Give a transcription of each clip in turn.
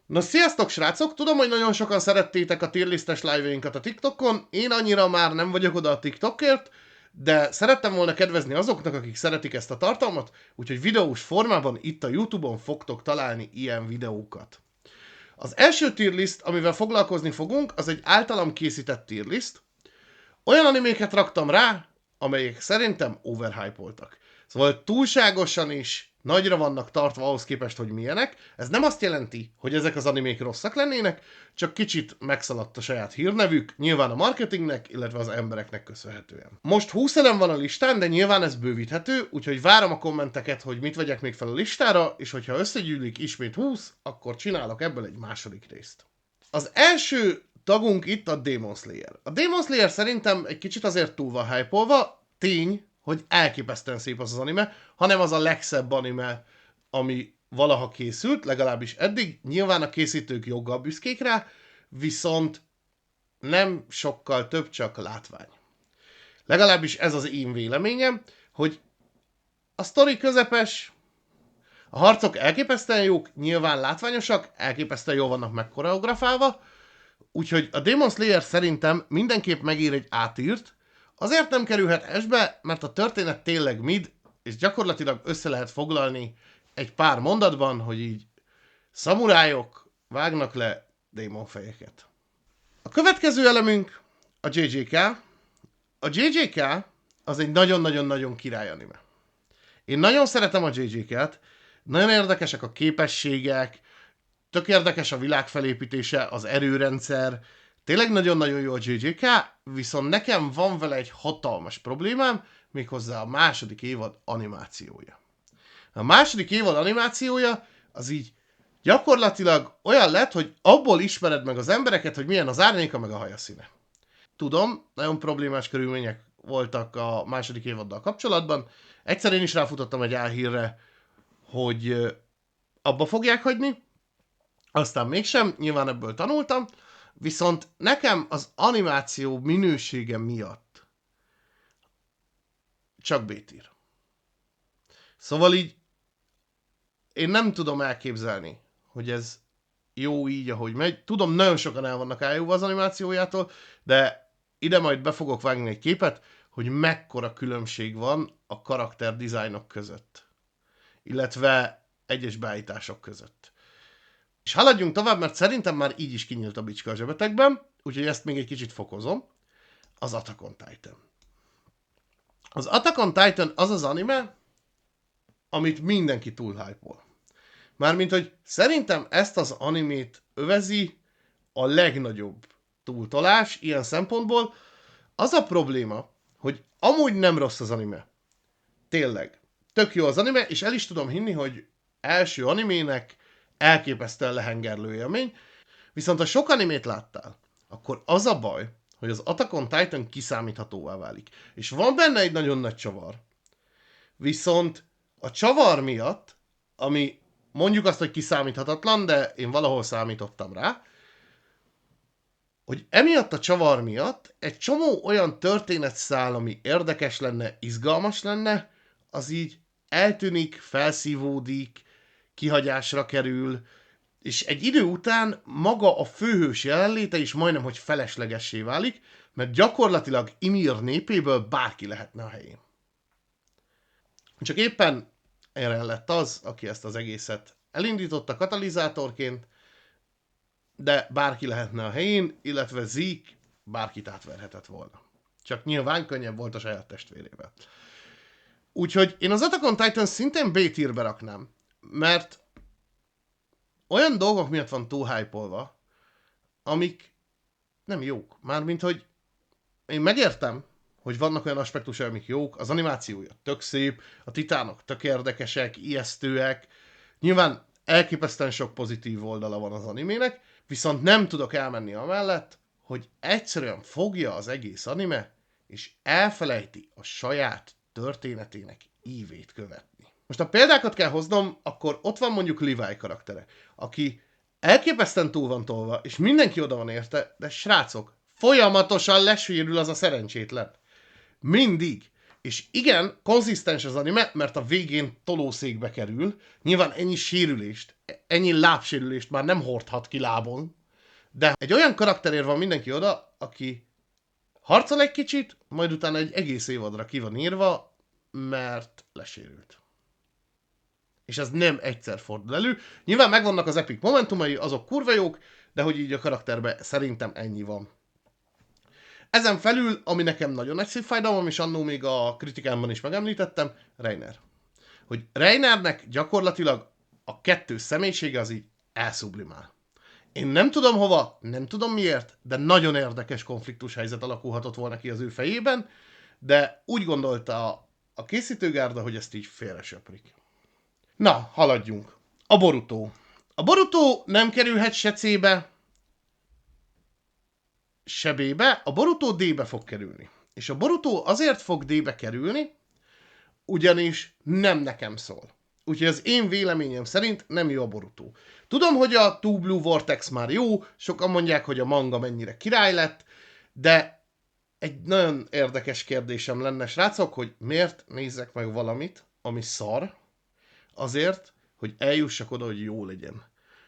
Na sziasztok srácok! Tudom, hogy nagyon sokan szerettétek a tierlistes live-jainkat a TikTokon, én annyira már nem vagyok oda a TikTokért, de szerettem volna kedvezni azoknak, akik szeretik ezt a tartalmat, úgyhogy videós formában itt a YouTube-on fogtok találni ilyen videókat. Az első tierlist, amivel foglalkozni fogunk, az egy általam készített tierlist. Olyan animéket raktam rá, amelyek szerintem overhype-oltak. Szóval túlságosan is nagyra vannak tartva ahhoz képest, hogy milyenek. Ez nem azt jelenti, hogy ezek az animék rosszak lennének, csak kicsit megszaladt a saját hírnevük, nyilván a marketingnek, illetve az embereknek köszönhetően. Most 20 elem van a listán, de nyilván ez bővíthető, úgyhogy várom a kommenteket, hogy mit vegyek még fel a listára, és hogyha összegyűlik ismét 20, akkor csinálok ebből egy második részt. Az első tagunk itt a Demon Slayer. A Demon Slayer szerintem egy kicsit azért túl van hype-olva, tény, hogy elképesztően szép az anime, hanem az a legszebb anime, ami valaha készült, legalábbis eddig. Nyilván a készítők joggal büszkék rá, viszont nem sokkal több, csak látvány. Legalábbis ez az én véleményem, hogy a sztori közepes, a harcok elképesztően jók, nyilván látványosak, elképesztően jól vannak megkoreografálva, úgyhogy a Demon Slayer szerintem mindenképp megír egy átírt, azért nem kerülhet S-be, mert a történet tényleg mid, és gyakorlatilag össze lehet foglalni egy pár mondatban, hogy így szamurájok vágnak le démonfejeket. A következő elemünk a JJK. A JJK az egy nagyon-nagyon-nagyon király anime. Én nagyon szeretem a JJK-t, nagyon érdekesek a képességek, tök érdekes a világ felépítése, az erőrendszer, tényleg nagyon-nagyon jó a JJK, viszont nekem van vele egy hatalmas problémám, méghozzá a második évad animációja. A második évad animációja az így gyakorlatilag olyan lett, hogy abból ismered meg az embereket, hogy milyen az árnyéka meg a haja színe. Tudom, nagyon problémás körülmények voltak a második évaddal kapcsolatban. Egyszer én is ráfutottam egy álhírre, hogy abba fogják hagyni, aztán mégsem, nyilván ebből tanultam, viszont nekem az animáció minősége miatt csak B-tier. Szóval így én nem tudom elképzelni, hogy ez jó így, ahogy megy. Tudom, nagyon sokan el vannak ájulva az animációjától, de ide majd be fogok vágni egy képet, hogy mekkora különbség van a karakter dizájnok között. Illetve egyes beállítások között. És haladjunk tovább, mert szerintem már így is kinyílt a bicska a zsebetekben, úgyhogy ezt még egy kicsit fokozom. Az Attack on Titan. Az Attack on Titan az az anime, amit mindenki túl hype-ol. Mármint, hogy szerintem ezt az animét övezi a legnagyobb túltolás ilyen szempontból. Az a probléma, hogy amúgy nem rossz az anime. Tényleg. Tök jó az anime, és el is tudom hinni, hogy első animének elképesztően lehengerlő élmény, viszont ha sok animét láttál, akkor az a baj, hogy az Attack on Titan kiszámíthatóvá válik. És van benne egy nagyon nagy csavar. Viszont a csavar miatt, ami mondjuk azt, hogy kiszámíthatatlan, de én valahol számítottam rá, hogy emiatt a csavar miatt egy csomó olyan történetszál, ami érdekes lenne, izgalmas lenne, az így eltűnik, felszívódik, kihagyásra kerül, és egy idő után maga a főhős jelenléte is majdnem, hogy feleslegessé válik, mert gyakorlatilag Ymir népéből bárki lehetne a helyén. Csak éppen Eren lett az, aki ezt az egészet elindította katalizátorként, de bárki lehetne a helyén, illetve Zeke bárkit átverhetett volna. Csak nyilván könnyebb volt a saját testvérével. Úgyhogy én az Attack on Titan szintén B-tierbe raknám, mert olyan dolgok miatt van túl hype-olva, amik nem jók. Mármint, hogy én megértem, hogy vannak olyan aspektusai, amik jók, az animációja tök szép, a titánok tök érdekesek, ijesztőek, nyilván elképesztően sok pozitív oldala van az animének, viszont nem tudok elmenni amellett, hogy egyszerűen fogja az egész anime, és elfelejti a saját történetének ívét követni. Most ha példákat kell hoznom, akkor ott van mondjuk Levi karaktere, aki elképesztően túl van tolva, és mindenki oda van érte, de srácok, folyamatosan lesérül az a szerencsétlen. Mindig. És igen, konzisztens az anime, mert a végén tolószékbe kerül. Nyilván ennyi sérülést, ennyi lábsérülést már nem hordhat ki lábon. De egy olyan karakterért van mindenki oda, aki harcol egy kicsit, majd utána egy egész évadra ki van írva, mert lesérült. És ez nem egyszer fordul elő. Nyilván megvannak az epic momentumai, azok kurva jók, de hogy így a karakterben szerintem ennyi van. Ezen felül, ami nekem nagyon nagy szívfájdalmam, és annó még a kritikámban is megemlítettem, Reiner. Hogy Reinernek gyakorlatilag a kettős személyisége az így elszublimál. Én nem tudom hova, nem tudom miért, de nagyon érdekes konfliktus helyzet alakulhatott volna ki az ő fejében, de úgy gondolta a készítőgárda, hogy ezt így félre söprik. Na, haladjunk. A Boruto. A Boruto nem kerülhet se C-be, se B-be, a Boruto D-be fog kerülni. És a Boruto azért fog D-be kerülni, ugyanis nem nekem szól. Úgyhogy az én véleményem szerint nem jó a Boruto. Tudom, hogy a Two Blue Vortex már jó, sokan mondják, hogy a manga mennyire király lett, de egy nagyon érdekes kérdésem lenne, srácok, hogy miért nézzek meg valamit, ami szar, azért, hogy eljussak oda, hogy jó legyen.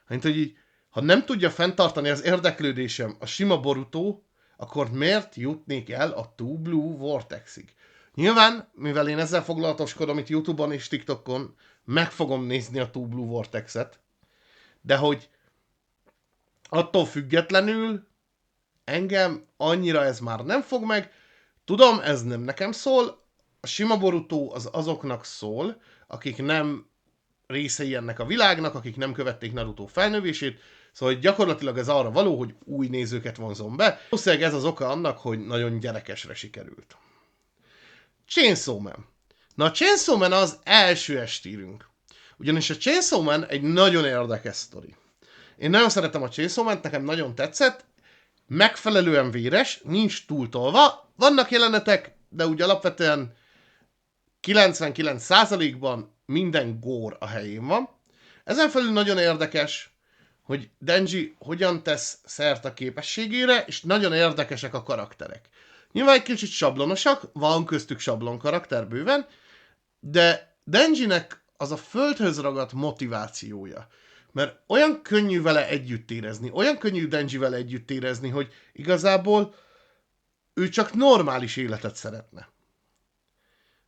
Hát, hogy így, ha nem tudja fenntartani az érdeklődésem a sima Boruto, akkor miért jutnék el a Two Blue Vortexig? Nyilván, mivel én ezzel foglalatoskodom itt YouTube-on és TikTokon, meg fogom nézni a Two Blue Vortex-et, de hogy attól függetlenül engem annyira ez már nem fog meg. Tudom, ez nem nekem szól, a sima Boruto az azoknak szól, akik nem részei ennek a világnak, akik nem követték Naruto felnövését, szóval gyakorlatilag ez arra való, hogy új nézőket vonzom be. Valószínűleg ez az oka annak, hogy nagyon gyerekesre sikerült. Chainsaw Man. Na a Chainsaw Man az első estírünk. Ugyanis a Chainsaw Man egy nagyon érdekes sztori. Én nagyon szeretem a Chainsaw Man-t, nekem nagyon tetszett, megfelelően véres, nincs túltolva, vannak jelenetek, de úgy alapvetően 99%-ban minden gór a helyén van. Ezen felül nagyon érdekes, hogy Denji hogyan tesz szert a képességére, és nagyon érdekesek a karakterek. Nyilván egy kicsit sablonosak, van köztük sablon karakter bőven, de Denjinek az a földhöz ragadt motivációja. Mert olyan könnyű vele együtt érezni, olyan könnyű Denjivel együtt érezni, hogy igazából ő csak normális életet szeretne.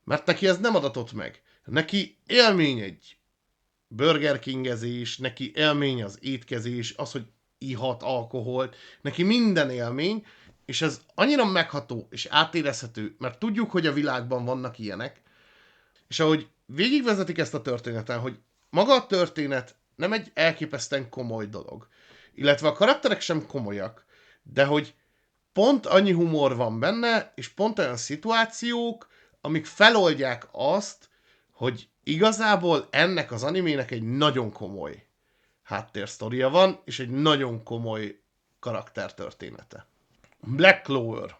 Mert neki ez nem adatott meg. Neki élmény egy Burger Kingezés, neki élmény az étkezés, az, hogy ihat alkoholt, neki minden élmény, és ez annyira megható és átérezhető, mert tudjuk, hogy a világban vannak ilyenek, és ahogy végigvezetik ezt a történeten, hogy maga a történet nem egy elképesztően komoly dolog, illetve a karakterek sem komolyak, de hogy pont annyi humor van benne, és pont olyan szituációk, amik feloldják azt, hogy igazából ennek az animének egy nagyon komoly háttérsztoria van, és egy nagyon komoly karaktertörténete. Black Clover.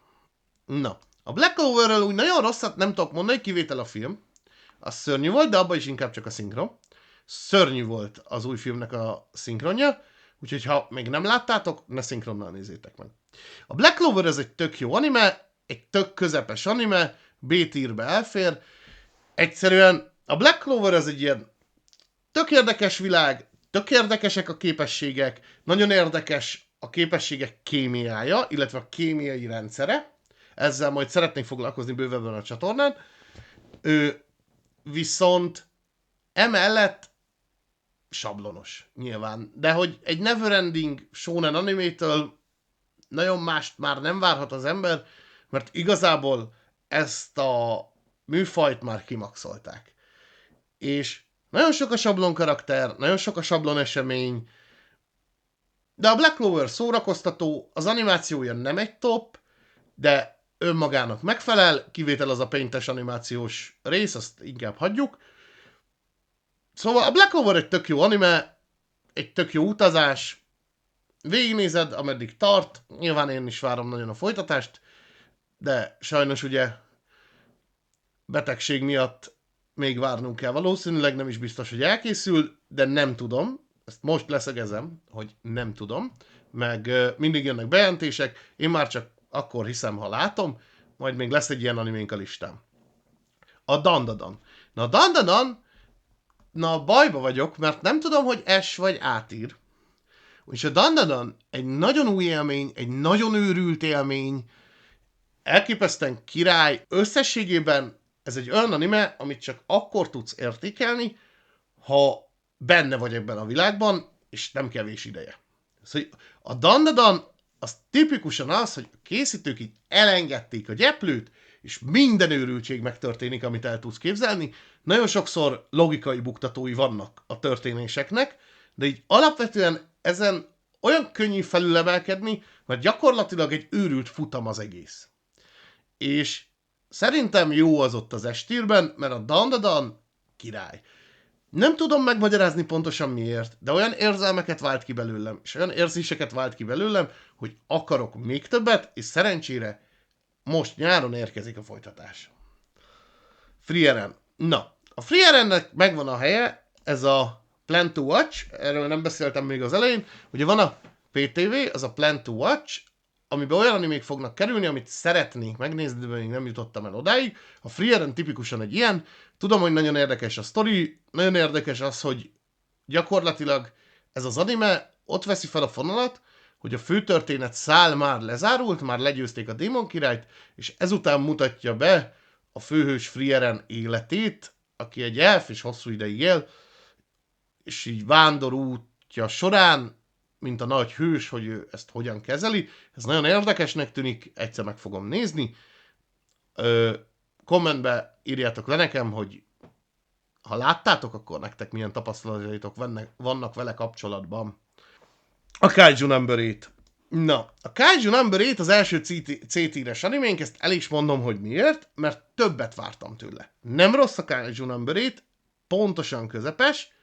Na, a Black Cloverről úgy nagyon rosszat nem tudok mondani, kivétel a film. Az szörnyű volt, de abban is inkább csak a szinkron. Szörnyű volt az új filmnek a szinkronja, úgyhogy ha még nem láttátok, ne szinkronnal nézzétek meg. A Black Clover ez egy tök jó anime, egy tök közepes anime, B-tírbe elfér. Egyszerűen a Black Clover ez egy ilyen tök érdekes világ, tök érdekesek a képességek, nagyon érdekes a képességek kémiája, illetve a kémiai rendszere. Ezzel majd szeretnék foglalkozni bővebben a csatornán. Viszont emellett sablonos, nyilván. De hogy egy neverending shonen animétől nagyon mást már nem várhat az ember, mert igazából ezt a műfajt már kimaxolták. És nagyon sok a sablon karakter, nagyon sok a sablon esemény, de a Black Clover szórakoztató, az animációja nem egy top, de önmagának megfelel, kivétel az a paintes animációs rész, azt inkább hagyjuk. Szóval a Black Clover egy tök jó anime, egy tök jó utazás, végignézed, ameddig tart, nyilván én is várom nagyon a folytatást, de sajnos ugye betegség miatt még várnunk kell. Valószínűleg nem is biztos, hogy elkészül, de nem tudom. Ezt most leszögezem, hogy nem tudom. Meg mindig jönnek bejelentések, én már csak akkor hiszem, ha látom, majd még lesz egy ilyen animénk a listám. A Dandadan. Na a Dandadan, na bajba vagyok, mert nem tudom, hogy S vagy A tier. És a Dandadan egy nagyon új élmény, egy nagyon őrült élmény, elképesztően király, összességében ez egy olyan anime, amit csak akkor tudsz értékelni, ha benne vagy ebben a világban, és nem kevés ideje. Szóval a Dandadan az tipikusan az, hogy a készítők így elengedték a gyeplőt, és minden őrültség megtörténik, amit el tudsz képzelni. Nagyon sokszor logikai buktatói vannak a történéseknek, de így alapvetően ezen olyan könnyű felülemelkedni, mert gyakorlatilag egy őrült futam az egész. És szerintem jó az ott az estírben, mert a Dandadan király. Nem tudom megmagyarázni pontosan miért, de olyan érzelmeket vált ki belőlem, és olyan érzéseket vált ki belőlem, hogy akarok még többet, és szerencsére most nyáron érkezik a folytatás. Frieren. Na, a Frierennek megvan a helye, ez a Plan to Watch, erről nem beszéltem még az elején, ugye van a PTV, az a Plan to Watch, amiben olyan animék fognak kerülni, amit szeretnék megnézni, de még nem jutottam el odáig. A Frieren tipikusan egy ilyen. Tudom, hogy nagyon érdekes a sztori, nagyon érdekes az, hogy gyakorlatilag ez az anime ott veszi fel a fonalat, hogy a főtörténet szál már lezárult, már legyőzték a démon királyt, és ezután mutatja be a főhős Frieren életét, aki egy elf és hosszú ideig él, és így vándor útja során, mint a nagy hős, hogy ő ezt hogyan kezeli. Ez nagyon érdekesnek tűnik, egyszer meg fogom nézni. Kommentbe írjátok le nekem, hogy ha láttátok, akkor nektek milyen tapasztalataitok vannak vele kapcsolatban. A Kaiju Number 8. Na, a Kaiju Number 8 az első C-tíres animénk, ezt el is mondom, hogy miért, mert többet vártam tőle. Nem rossz a Kaiju Number 8, pontosan közepes,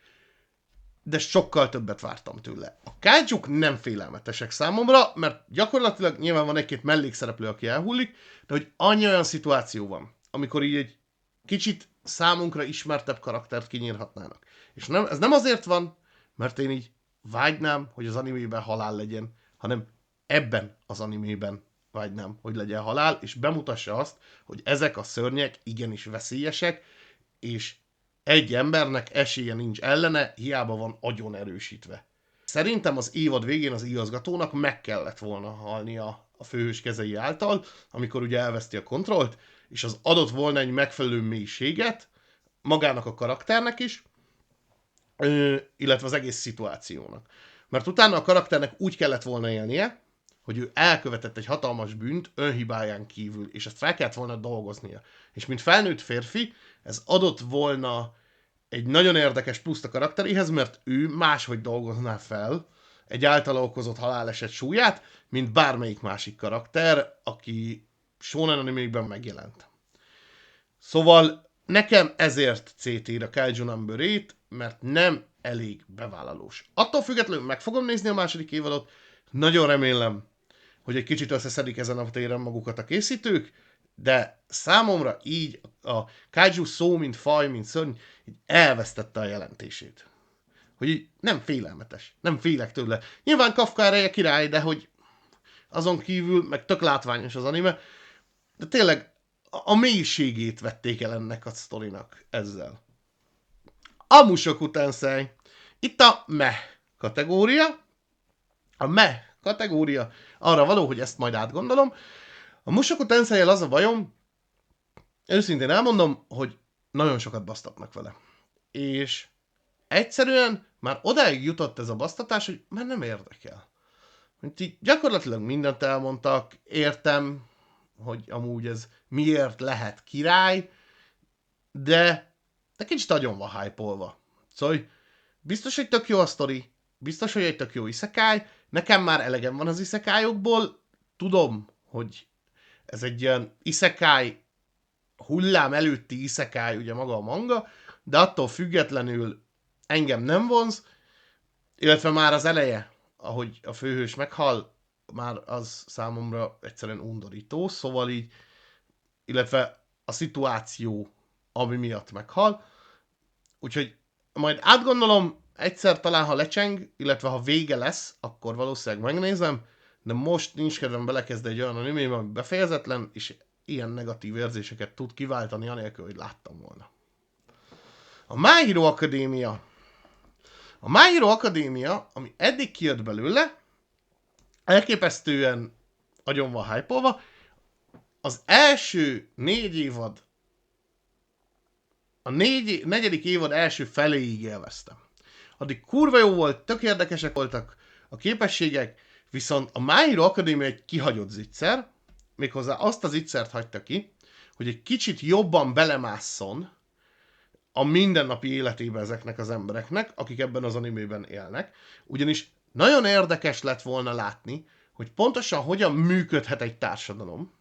de sokkal többet vártam tőle. A kaijuk nem félelmetesek számomra, mert gyakorlatilag nyilván van egy-két mellékszereplő, aki elhullik, de hogy annyi olyan szituáció van, amikor így egy kicsit számunkra ismertebb karaktert kinyírhatnának. És ez nem azért van, mert én így vágynám, hogy az animében halál legyen, hanem ebben az animében vágynám, hogy legyen halál, és bemutassa azt, hogy ezek a szörnyek igenis veszélyesek, és egy embernek esélye nincs ellene, hiába van agyon erősítve. Szerintem az évad végén az igazgatónak meg kellett volna halnia a főhős kezei által, amikor ugye elveszti a kontrollt, és az adott volna egy megfelelő mélységet magának a karakternek is, illetve az egész szituációnak. Mert utána a karakternek úgy kellett volna élnie, hogy ő elkövetett egy hatalmas bűnt önhibáján kívül, és ezt fel kellett volna dolgoznia. És mint felnőtt férfi, ez adott volna egy nagyon érdekes pluszt a karakteréhez, mert ő máshogy dolgozná fel egy általa okozott haláleset súlyát, mint bármelyik másik karakter, aki shonen animékben megjelent. Szóval nekem ezért C-tier a Kaiju Number 8, mert nem elég bevállalós. Attól függetlenül meg fogom nézni a második évadot, nagyon remélem, hogy egy kicsit összeszedik ezen a téren magukat a készítők, de számomra így a kaiju szó, mint faj, mint szörny, így elvesztette a jelentését. Hogy így nem félelmetes, nem félek tőle. Nyilván Kafka ereje király, de hogy azon kívül, meg tök látványos az anime, de tényleg a mélységét vették el ennek a sztorinak ezzel. A Mushoku Tensei. Itt a meh kategória. A meh kategória arra való, hogy ezt majd átgondolom. A Mushoku Tensei-jel az a bajom, őszintén elmondom, hogy nagyon sokat basztatnak vele. És egyszerűen már odáig jutott ez a basztatás, hogy már nem érdekel. Mint így gyakorlatilag mindent elmondtak, értem, hogy amúgy ez miért lehet király, de kicsit agyon van hype-olva. Szóval biztos, hogy tök jó a sztori, biztos, hogy egy tök jó isekai, nekem már elegem van az isekájokból, tudom, hogy ez egy ilyen isekai, hullám előtti isekai, ugye maga a manga, de attól függetlenül engem nem vonz, illetve már az eleje, ahogy a főhős meghal, már az számomra egyszerűen undorító, szóval így, illetve a szituáció, ami miatt meghal. Úgyhogy majd átgondolom, egyszer talán, ha lecseng, illetve ha vége lesz, akkor valószínűleg megnézem, de most nincs kedvem belekezdeni egy olyan animébe, ami befejezetlen, és ilyen negatív érzéseket tud kiváltani, anélkül, hogy láttam volna. A My Hero Academia. A My Hero Academia, ami eddig kijött belőle, elképesztően agyon van hype-olva. Az első 4 évad, a negyedik évad első feléig élveztem. Addig kurva jó volt, tök érdekesek voltak a képességek, viszont a My Hero Academia egy kihagyott zicser, méghozzá azt az zicsert hagyta ki, hogy egy kicsit jobban belemásszon a mindennapi életébe ezeknek az embereknek, akik ebben az animében élnek. Ugyanis nagyon érdekes lett volna látni, hogy pontosan hogyan működhet egy társadalom,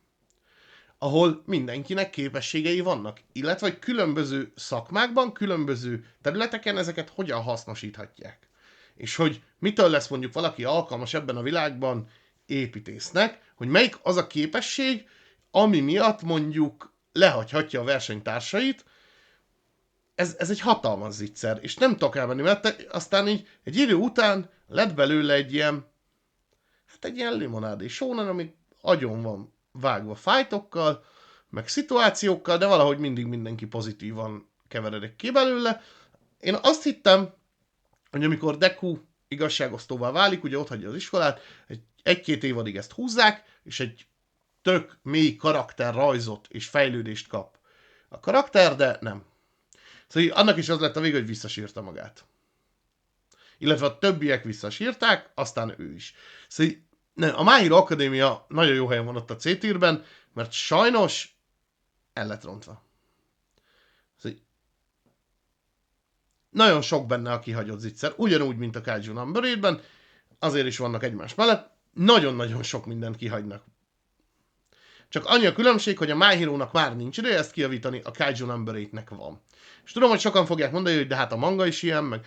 ahol mindenkinek képességei vannak, illetve hogy különböző szakmákban, különböző területeken ezeket hogyan hasznosíthatják. És hogy mitől lesz mondjuk valaki alkalmas ebben a világban építésznek, hogy melyik az a képesség, ami miatt mondjuk lehagyhatja a versenytársait. Ez egy hatalmas zicser, és nem tudok elmenni, mert aztán így egy idő után lett belőle egy ilyen limonádé shonen, ami agyon van vágva fájtokkal, meg szituációkkal, de valahogy mindig mindenki pozitívan keveredik ki belőle. Én azt hittem, hogy amikor Deku igazságosztóvá válik, ugye ott hagyja az iskolát, egy-két évadig ezt húzzák, és egy tök mély karakterrajzot és fejlődést kap a karakter, de nem. Szóval annak is az lett a vége, hogy visszasírta magát. Illetve a többiek visszasírták, aztán ő is. Szóval a My Hero Academia nagyon jó helyen van ott a C-tírben, mert sajnos el lett rontva. Szóval nagyon sok benne a kihagyott zicser, ugyanúgy, mint a Kaiju Number 8-ben, azért is vannak egymás mellett, nagyon-nagyon sok mindent kihagynak. Csak annyi a különbség, hogy a My Hero-nak már nincs ideje ezt kijavítani, a Kaiju Number 8-nek van. És tudom, hogy sokan fogják mondani, hogy de hát a manga is ilyen, meg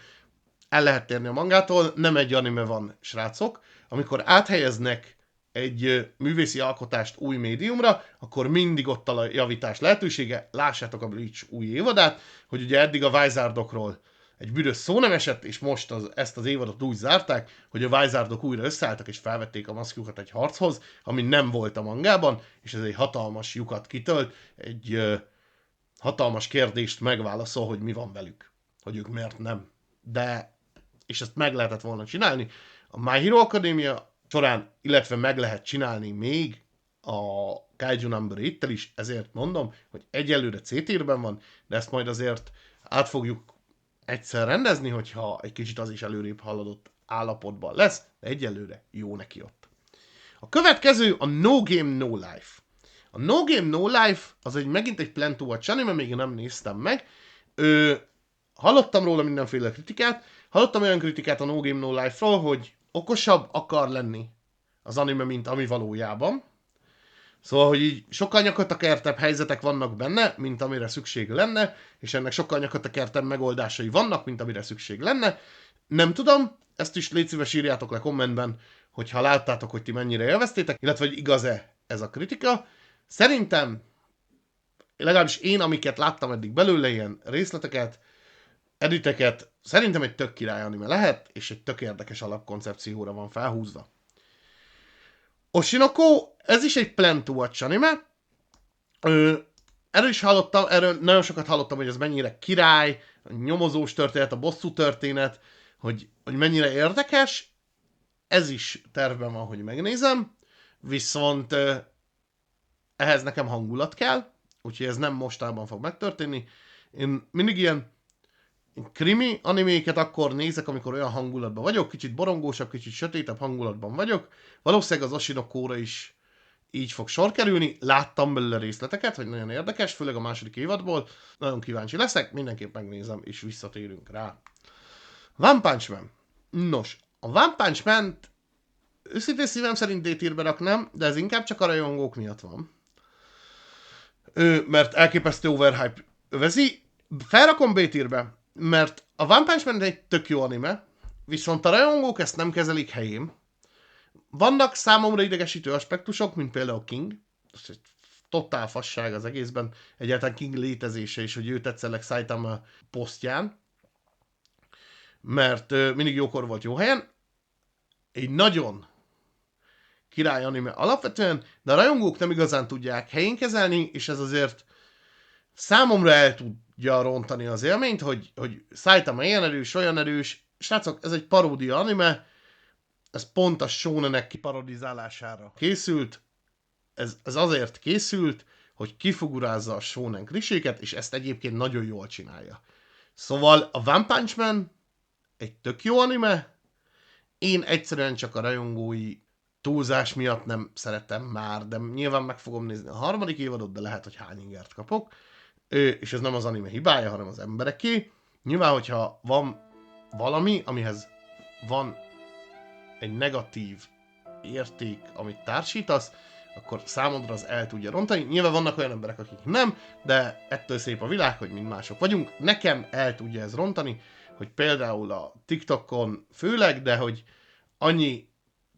el lehet térni a mangától, nem egy anime van, srácok. Amikor áthelyeznek egy művészi alkotást új médiumra, akkor mindig ott a javítás lehetősége. Lássátok a Bleach új évadát, hogy ugye eddig a Vizardokról egy büdös szó nem esett, és most ezt az évadot úgy zárták, hogy a Vizardok újra összeálltak, és felvették a maszkjukat egy harchoz, ami nem volt a mangában, és ez egy hatalmas lyukat kitölt, egy hatalmas kérdést megválaszol, hogy mi van velük, hogy ők miért nem. De, és ezt meg lehetett volna csinálni a My Hero Academia során, illetve meg lehet csinálni még a Kaiju Number 8-tel is, ezért mondom, hogy egyelőre C-tírben van, de ezt majd azért át fogjuk egyszer rendezni, hogyha egy kicsit az is előrébb haladott állapotban lesz, de egyelőre jó neki ott. A következő a No Game No Life. A No Game No Life az megint egy Plan to Watch anime, még nem néztem meg. Hallottam róla mindenféle kritikát, hallottam olyan kritikát a No Game No Life-ról, hogy okosabb akar lenni az anime, mint ami valójában. Szóval, hogy így sokkal nyakatakertebb helyzetek vannak benne, mint amire szükség lenne, és ennek sokkal nyakatakertebb megoldásai vannak, mint amire szükség lenne. Nem tudom, ezt is légy szíves írjátok le kommentben, hogyha láttátok, hogy ti mennyire élveztétek, illetve hogy igaz-e ez a kritika. Szerintem, legalábbis én, amiket láttam eddig belőle, ilyen részleteket, editeket, szerintem egy tök király anime lehet, és egy tök érdekes alapkoncepcióra van felhúzva. Oshinoko, ez is egy Plan to Watch anime. Erről nagyon sokat hallottam, hogy ez mennyire király, a nyomozós történet, a bosszú történet, hogy mennyire érdekes. Ez is tervben van, hogy megnézem, viszont ehhez nekem hangulat kell, úgyhogy ez nem mostában fog megtörténni. Én mindig ilyen krimi animéket akkor nézek, amikor olyan hangulatban vagyok, kicsit borongósabb, kicsit sötétebb hangulatban vagyok. Valószínűleg az Oshinokóra is így fog sor kerülni. Láttam belőle részleteket, hogy nagyon érdekes, főleg a második évadból. Nagyon kíváncsi leszek, mindenképp megnézem, és visszatérünk rá. One Punch Man. Nos, a One Punch Man-t őszintén szívem szerint D-tírbe raknám, de ez inkább csak a rajongók miatt van. Mert elképesztő overhype övezi. Felrakom B-tírbe, mert a One Punch Man egy tök jó anime, viszont a rajongók ezt nem kezelik helyén. Vannak számomra idegesítő aspektusok, mint például King. Ez egy totál fasság az egészben. Egyáltalán King létezése is, hogy ő tetszelek Saitama posztján. Mert mindig jókor volt jó helyen. Egy nagyon király anime alapvetően, de a rajongók nem igazán tudják helyén kezelni, és ez azért számomra el tudja rontani az élményt, hogy Saitama ilyen erős, olyan erős. Srácok, ez egy paródia anime, ez pont a shonenek kiparodizálására készült, ez azért készült, hogy kifigurázza a shonen kliséket, és ezt egyébként nagyon jól csinálja. Szóval a One Punch Man egy tök jó anime, én egyszerűen csak a rajongói túlzás miatt nem szeretem már, de nyilván meg fogom nézni a harmadik évadot, de lehet, hogy hány ingert kapok. És ez nem az anime hibája, hanem az embereké. Nyilván, hogyha van valami, amihez van egy negatív érték, amit társítasz, akkor számodra az el tudja rontani. Nyilván vannak olyan emberek, akik nem, de ettől szép a világ, hogy mind mások vagyunk. Nekem el tudja ez rontani, hogy például a TikTokon főleg, de hogy annyi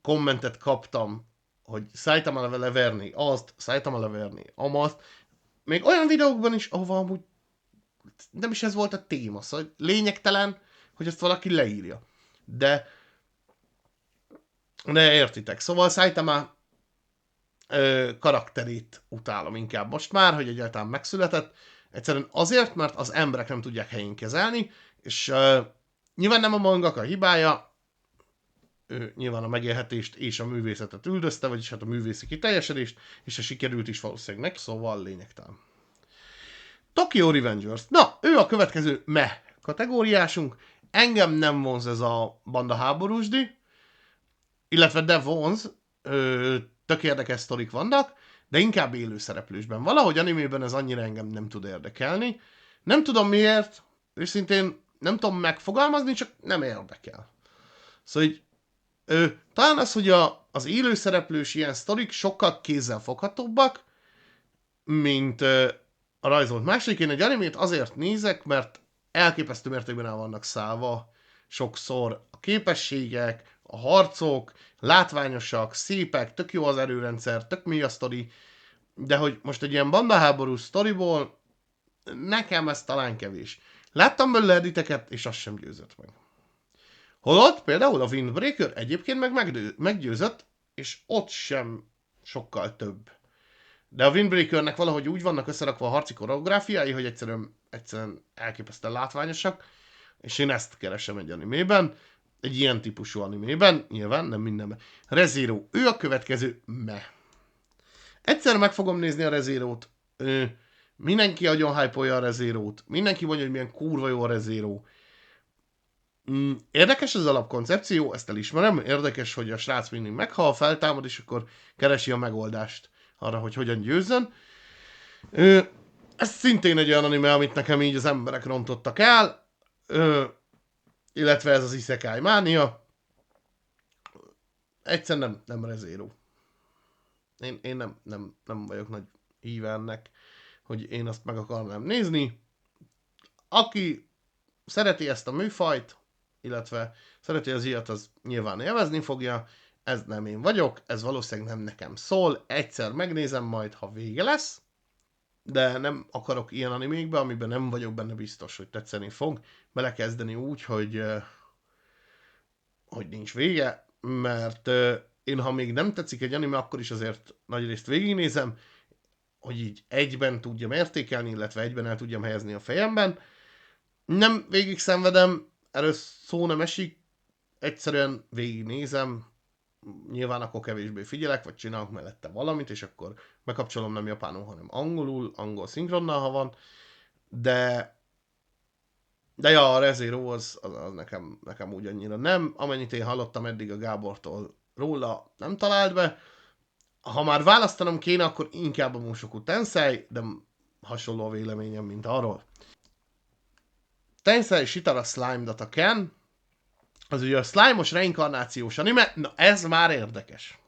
kommentet kaptam, hogy Saitama leverni azt, Saitama leverni amazt, még olyan videókban is, ahova amúgy nem is ez volt a téma, szóval lényegtelen, hogy ezt valaki leírja. De értitek. Szóval Saitama karakterét utálom inkább most már, hogy egyáltalán megszületett. Egyszerűen azért, mert az emberek nem tudják helyén kezelni, és nyilván nem a mangaka hibája, ő nyilván a megélhetést és a művészetet üldözte, vagyis hát a művészi kiteljesedést, és a sikerült is valószínűleg neki, szóval lényegtelen. Tokyo Revengers. Na, ő a következő kategóriásunk. Engem nem vonz ez a banda háborúsdi, illetve de vonz, tök érdekes sztorik vannak, de inkább élőszereplősben. Valahogy animében ez annyira engem nem tud érdekelni. Nem tudom miért, őszintén nem tudom megfogalmazni, csak nem érdekel. Szóval így, talán az, hogy az élőszereplős ilyen sztorik sokkal kézzelfoghatóbbak, mint a rajzolt másik. Én egy animét azért nézek, mert elképesztő mértékben el vannak szállva sokszor a képességek, a harcok, látványosak, szépek, tök jó az erőrendszer, tök mi a sztori, de hogy most egy ilyen bandaháborús sztoriból nekem ez talán kevés. Láttam belőle editeket, és az sem győzött meg. Holott például a Windbreaker egyébként meggyőzött, és ott sem sokkal több. De a Windbreakernek valahogy úgy vannak összerakva a harci koreográfiái, hogy egyszerűen elképesztően látványosak, és én ezt keresem egy animében, egy ilyen típusú animében, nyilván nem mindenben. Re:Zero, ő a következő Egyszer meg fogom nézni a Re:Zero-t, mindenki agyon hype-olja a Re:Zero-t, mindenki mondja, hogy milyen kurva jó a Re:Zero. Érdekes az alapkoncepció, ezt elismerem, érdekes, hogy a srác mindig meghal, feltámad, és akkor keresi a megoldást arra, hogy hogyan győzzön. Ez szintén egy olyan anime, amit nekem így az emberek rontottak el, illetve ez az isekai mánia. Egyszerűen nem Re:Zero. Én nem vagyok nagy híve ennek, hogy én azt meg akarnám nézni. Aki szereti ezt a műfajt, illetve szereti az ilyet, az nyilván élvezni fogja. Ez nem én vagyok, ez valószínűleg nem nekem szól. Egyszer megnézem majd, ha vége lesz, de nem akarok ilyen animékbe, amiben nem vagyok benne biztos, hogy tetszeni fog, belekezdeni úgy, hogy nincs vége, mert én, ha még nem tetszik egy anime, akkor is azért nagyrészt végignézem, hogy így egyben tudjam értékelni, illetve egyben el tudjam helyezni a fejemben. Nem végig szenvedem, erről szó nem esik, egyszerűen végignézem, nyilván akkor kevésbé figyelek, vagy csinálok mellette valamit, és akkor bekapcsolom nem japánul, hanem angolul, angol szinkronnal, ha van, de ja, a Re:Zero az nekem úgy annyira nem, amennyit én hallottam eddig a Gábortól róla, nem talált be. Ha már választanom kéne, akkor inkább a Mushoku Tensei, de hasonló a véleményem, mint arról. Tensei Shitara Slime Data Ken, az ugye a slime-os reinkarnációs anime, na ez már érdekes.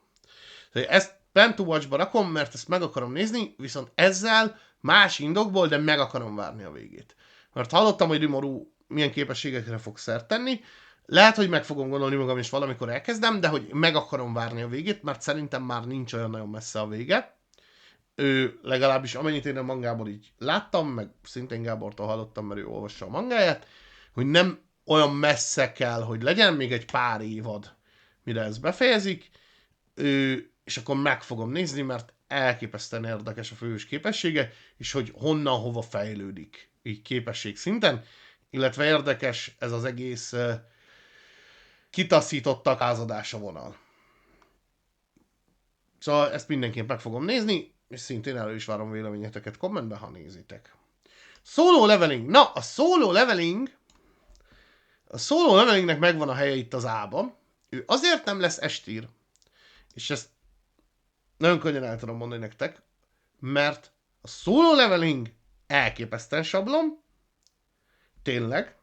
Ezt Pen to Watch-ba rakom, mert ezt meg akarom nézni, viszont ezzel más indokból, de meg akarom várni a végét. Mert hallottam, hogy Rimuru milyen képességekre fog szert tenni, lehet, hogy meg fogom gondolni magam, és valamikor elkezdem, de hogy meg akarom várni a végét, mert szerintem már nincs olyan nagyon messze a vége. Legalábbis amennyit én a mangából így láttam, meg szintén Gábortól hallottam, mert ő olvassa a mangáját, hogy nem olyan messze kell, hogy legyen még egy pár évad, mire ez befejezik. és akkor meg fogom nézni, mert elképesztően érdekes a főhős képessége, és hogy honnan hova fejlődik így képesség szinten, illetve érdekes ez az egész kitaszítottak lázadása vonal. Szóval ezt mindenképp meg fogom nézni, és szintén elő is várom véleményeteket kommentben, ha nézitek. Solo leveling. Na, a solo levelingnek megvan a helye itt az A-ban. Ő azért nem lesz estír, és ezt nagyon könnyen el tudom mondani nektek, mert a solo leveling elképesztően sablon, tényleg,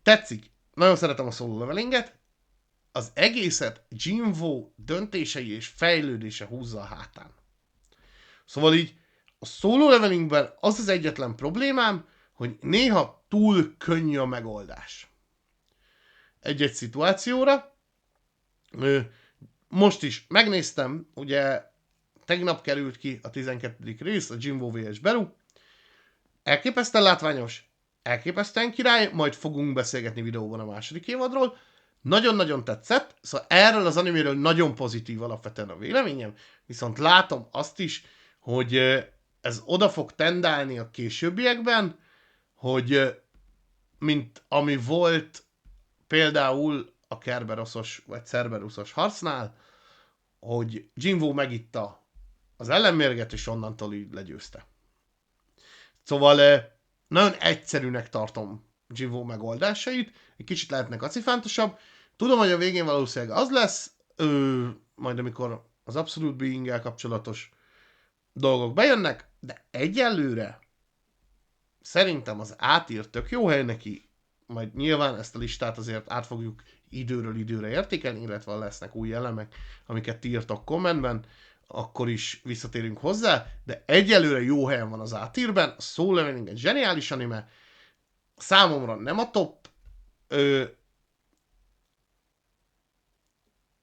tetszik, nagyon szeretem a solo levelinget, az egészet Jinwo döntései és fejlődése húzza a hátán. Szóval így a solo levelingben az az egyetlen problémám, hogy néha túl könnyű a megoldás. Egy-egy szituációra. Most is megnéztem, ugye tegnap került ki a 12. rész, a Jinwo vs. Beru. Elképesztően látványos, elképesztően király, majd fogunk beszélgetni videóban a második évadról. Nagyon-nagyon tetszett, szóval erről az animéről nagyon pozitív alapvetően a véleményem, viszont látom azt is, hogy ez oda fog tendálni a későbbiekben, hogy mint ami volt például a Kerberoszos vagy Cerberuszos harcnál, hogy Jinwo megitta az ellenmérget, és onnantól így legyőzte. Szóval nagyon egyszerűnek tartom Jinwo megoldásait, egy kicsit lehetnek acifántosabb. Tudom, hogy a végén valószínűleg az lesz, majd amikor az Absolute Being-el kapcsolatos dolgok bejönnek, de egyelőre szerintem az átír tök jó hely neki, majd nyilván ezt a listát azért át fogjuk időről időre értékelni, illetve lesznek új elemek, amiket ti írtok kommentben, akkor is visszatérünk hozzá, de egyelőre jó helyen van az átírben, a Soul Leveling egy zseniális anime, számomra nem a top,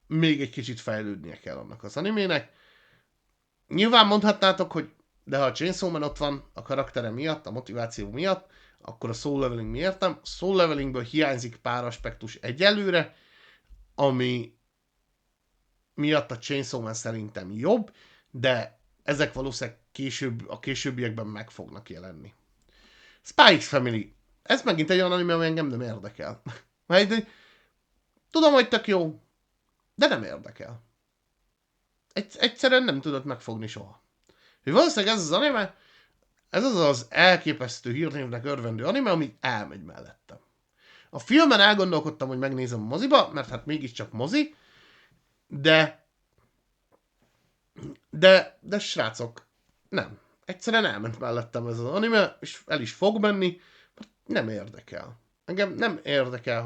még egy kicsit fejlődnie kell annak az animének. Nyilván mondhatnátok, hogy de ha a Chainsaw Man ott van a karaktere miatt, a motiváció miatt, akkor a Soul Leveling mi értem? A Soul Levelingből hiányzik pár aspektus egyelőre, ami miatt a Chainsaw Man szerintem jobb, de ezek valószínűleg a későbbiekben meg fognak jelenni. Spy X Family. Ez megint egy olyan anime, ami engem nem érdekel. Mert tudom, hogy tök jó, de nem érdekel. Egyszerűen nem tudod megfogni soha. Valószínűleg ez az anime, ez az elképesztő hírnévnek örvendő anime, ami elmegy mellettem. A filmen elgondolkodtam, hogy megnézem a moziba, mert hát mégiscsak mozi, de srácok, nem. Egyszerűen elment mellettem ez az anime, és el is fog menni, mert nem érdekel. Engem nem érdekel,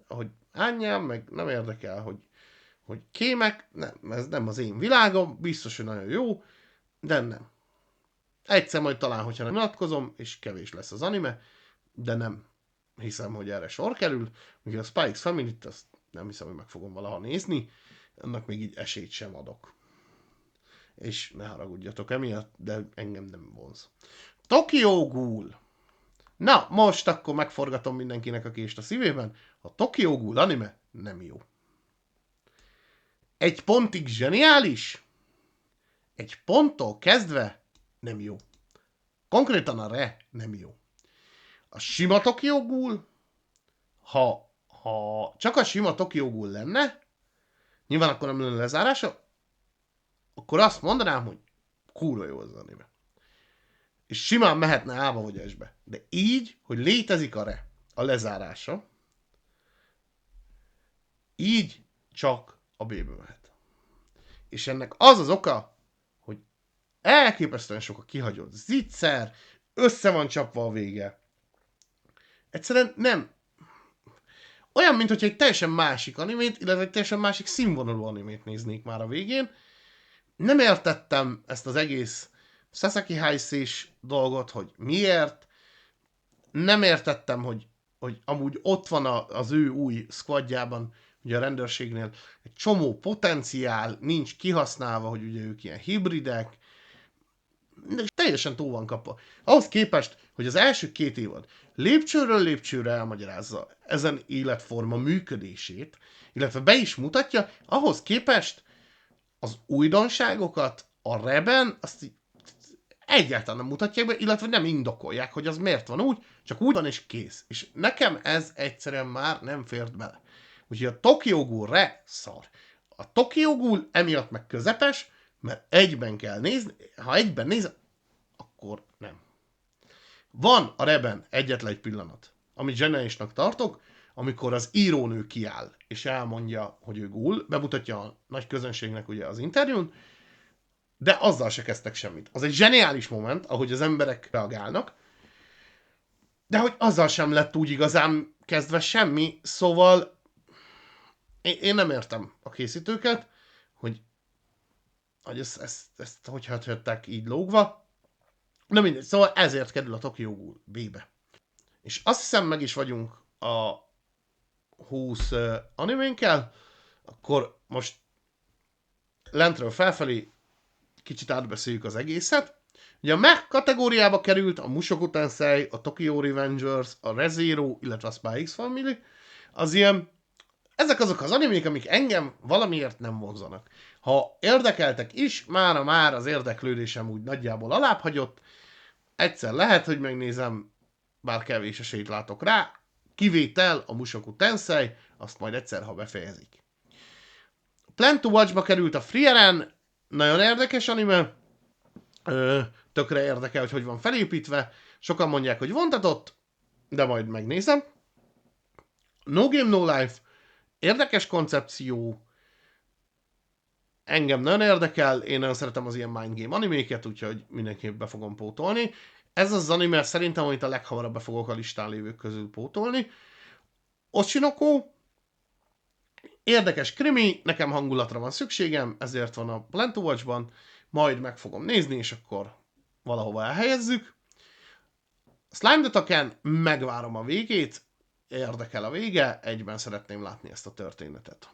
hogy ányám, meg nem érdekel, hogy kémek, nem, ez nem az én világom, biztos, hogy nagyon jó, de nem. Egyszer majd talán, hogyha nem nyilatkozom, és kevés lesz az anime, de nem hiszem, hogy erre sor kerül. Ugye a Spy X Family-t azt nem hiszem, hogy meg fogom valaha nézni, annak még így esélyt sem adok. És ne haragudjatok emiatt, de engem nem vonz. Tokyo Ghoul. Na, most akkor megforgatom mindenkinek a kést a szívében. A Tokyo Ghoul anime nem jó. Egy pontig zseniális, egy ponttól kezdve nem jó. Konkrétan a re nem jó. A sima Tokyo Ghoul, ha csak a sima Tokyo Ghoul lenne, nyilván akkor nem lenne lezárása, akkor azt mondanám, hogy kurva jó az anime. És simán mehetne A-ba vagy S-be. De így, hogy létezik a lezárása, így csak a B-be mehet. És ennek az az oka, hogy elképesztően sok a kihagyott zicser, össze van csapva a vége. Egyszerűen nem. Olyan, mint hogy egy teljesen másik animét, illetve egy teljesen másik színvonalú animét néznék már a végén. Nem értettem ezt az egész Sasaki Heisei-s dolgot, hogy miért. Nem értettem, hogy amúgy ott van az ő új squadjában, ugye a rendőrségnél egy csomó potenciál, nincs kihasználva, hogy ugye ők ilyen hibridek, de teljesen túl van kapva. Ahhoz képest, hogy az első 2 évad lépcsőről lépcsőre elmagyarázza ezen életforma működését, illetve be is mutatja, ahhoz képest az újdonságokat a Reben azt egyáltalán nem mutatják be, illetve nem indokolják, hogy az miért van úgy, csak úgy van és kész. És nekem ez egyszerűen már nem fért bele. Úgyhogy a Tokyo Ghoul szar. A Tokyo Ghoul emiatt meg közepes, mert egyben kell nézni, ha egyben nézem, akkor nem. Van a Reben egyetlen egy pillanat, amit zseniálisnak tartok, amikor az írónő kiáll, és elmondja, hogy ő ghoul, bemutatja a nagy közönségnek ugye az interjún, de azzal se kezdtek semmit. Az egy zseniális moment, ahogy az emberek reagálnak, de hogy azzal sem lett úgy igazán kezdve semmi, szóval én nem értem a készítőket, hogy ezt hogy hagyhatták így lógva. Na mindegy, szóval ezért kerül a Tokyo Ghoul B-be. És azt hiszem meg is vagyunk a 20 animénkkel, akkor most lentről felfelé kicsit átbeszéljük az egészet. Ugye a mech kategóriába került a Mushoku Tensei, a Tokyo Revengers, a Re:Zero, illetve a Spy X Family. Az ilyen, ezek azok az animék, amik engem valamiért nem vonzanak. Ha érdekeltek is, már az érdeklődésem úgy nagyjából alábbhagyott. Egyszer lehet, hogy megnézem, bár kevés esélyt látok rá. Kivétel a Mushoku Tensei, azt majd egyszer, ha befejezik. Plan to Watch-ba került a Frieren, nagyon érdekes anime, tökre érdekel, hogy van felépítve, sokan mondják, hogy vontatott, de majd megnézem. No Game No Life, érdekes koncepció, engem nagyon érdekel, én nagyon szeretem az ilyen mind game animéket, úgyhogy mindenképp be fogom pótolni. Ez az anime szerintem, amit a leghamarabb be fogok a listán lévők közül pótolni. Oshinoko, érdekes krimi, nekem hangulatra van szükségem, ezért van a Plan to Watch-ban, majd meg fogom nézni, és akkor valahova elhelyezzük. Slime the Token, megvárom a végét, érdekel a vége, egyben szeretném látni ezt a történetet.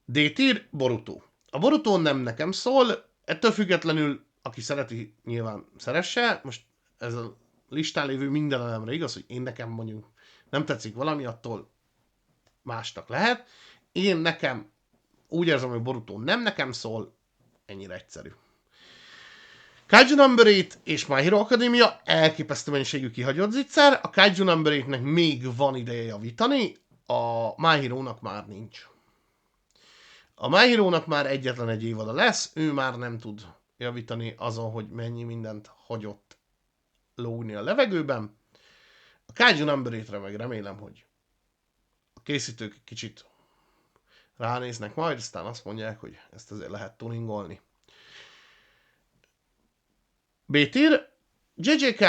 D-tier, Boruto. A Boruto nem nekem szól, ettől függetlenül, aki szereti, nyilván szeresse. Most ez a listán lévő minden elemre igaz, hogy én nekem mondjuk nem tetszik valami, attól másnak lehet. Én nekem úgy érzem, hogy Boruto nem nekem szól, ennyire egyszerű. Kaiju Number 8 és My Hero Academia elképesztő mennyiségű kihagyott zicser, a Kaiju Number 8-nek még van ideje javítani, a My Hero-nak már nincs. A My Hero-nak már egyetlen egy évada lesz, ő már nem tud javítani azon, hogy mennyi mindent hagyott lógni a levegőben. A Kaiju Number 8-re meg remélem, hogy a készítők kicsit ránéznek majd, aztán azt mondják, hogy ezt azért lehet tuningolni. B-tier, JJK,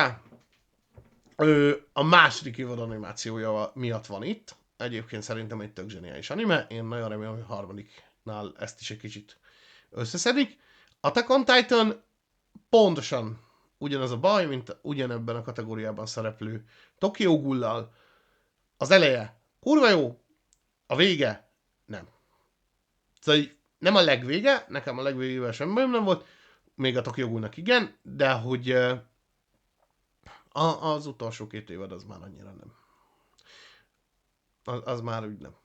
a második évad animációja miatt van itt. Egyébként szerintem egy tök zseniális anime. Én nagyon remélem, hogy a harmadiknál ezt is egy kicsit összeszedik. Attack on Titan pontosan ugyanaz a baj, mint ugyanebben a kategóriában szereplő Tokyo Ghoul-lal. Az eleje kurva jó, a vége nem. Szóval nem a legvége, nekem a legvégével semmi bajom nem volt, még a Tokyo Ghoul-nak igen, de hogy az utolsó 2 évad az már annyira nem. Az már úgy nem.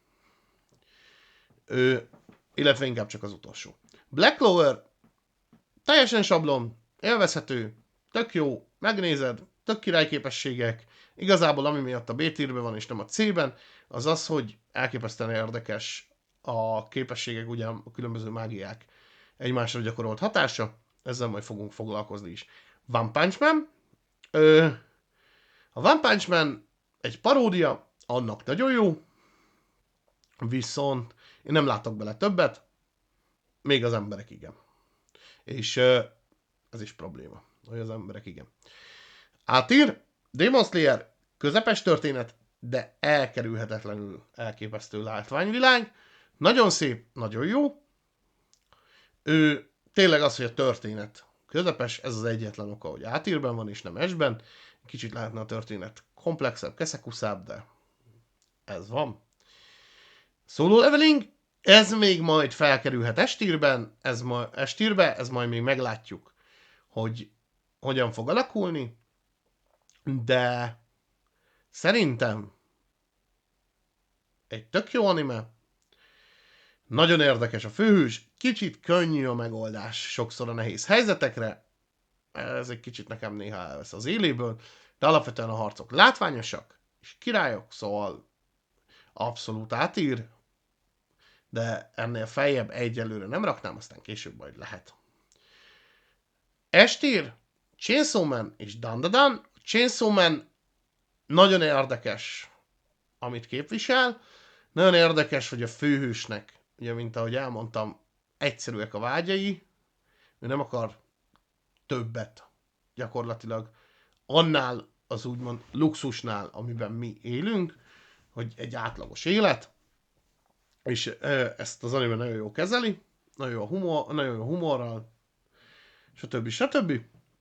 Illetve inkább csak az utolsó. Black Clover teljesen sablon, élvezhető, tök jó, megnézed, tök királyképességek, igazából ami miatt a B-tierben van és nem a C-ben, az az, hogy elképesztően érdekes a képességek, ugye a különböző mágiák egymásra gyakorolt hatása, ezzel majd fogunk foglalkozni is. One Punch Man. A One Punch Man egy paródia, annak nagyon jó, viszont én nem látok bele többet, még az emberek igen. És ez is probléma, hogy az emberek igen. A-tier, Demon Slayer, közepes történet, de elkerülhetetlenül elképesztő látványvilág. Nagyon szép, nagyon jó. Tényleg az, hogy a történet közepes, ez az egyetlen oka, hogy A-tierben van és nem S-ben. Kicsit lehetne a történet komplexebb, keszekuszább, de ez van. Solo leveling, ez még majd felkerülhet S-tierben, ez majd még meglátjuk, hogy hogyan fog alakulni, de Szerintem egy tök jó anime, nagyon érdekes a főhős, kicsit könnyű a megoldás sokszor a nehéz helyzetekre, ez egy kicsit nekem néha elvesz az éléből, de alapvetően a harcok látványosak, és királyok, szóval abszolút átír, de ennél feljebb egyelőre nem raknám, aztán később majd lehet. Estír, Chainsaw Man és Dandadan. Chainsaw Man nagyon érdekes, amit képvisel. Nagyon érdekes, hogy a főhősnek, ugye, mint ahogy elmondtam, egyszerűek a vágyai, ő nem akar többet gyakorlatilag annál az úgymond luxusnál, amiben mi élünk, hogy egy átlagos élet, és ezt az anime nagyon jó kezeli, nagyon jó humorral, stb.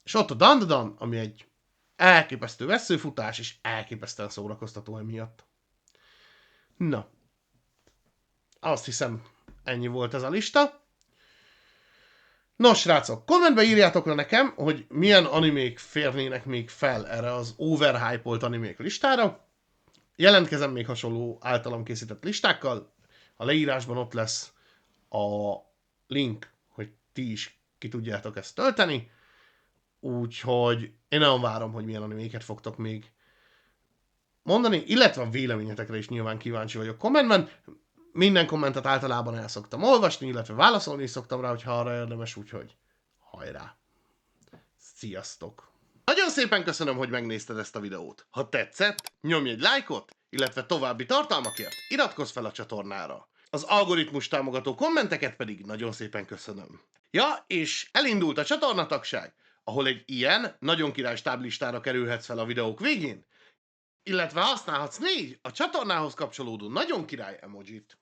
És ott a Dandadan, ami egy elképesztő vesszőfutás, és elképesztően szórakoztató emiatt. Na, azt hiszem, ennyi volt ez a lista. Nos, srácok, kommentbe írjátok le nekem, hogy milyen animék férnének még fel erre az overhype-olt animék listára. Jelentkezem még hasonló általam készített listákkal. A leírásban ott lesz a link, hogy ti is ki tudjátok ezt tölteni. Úgyhogy én nagyon várom, hogy milyen animéket fogtok még mondani, illetve a véleményetekre is nyilván kíváncsi vagyok kommentben. Minden kommentet általában el szoktam olvasni, illetve válaszolni is szoktam rá, hogyha arra érdemes, úgyhogy hajrá! Sziasztok! Nagyon szépen köszönöm, hogy megnézted ezt a videót. Ha tetszett, nyomj egy lájkot, illetve további tartalmakért iratkozz fel a csatornára. Az algoritmus támogató kommenteket pedig nagyon szépen köszönöm. Ja, és elindult a csatornatagság, ahol egy ilyen, nagyon király stáblistára kerülhetsz fel a videók végén, illetve használhatsz 4 a csatornához kapcsolódó nagyon király emojit.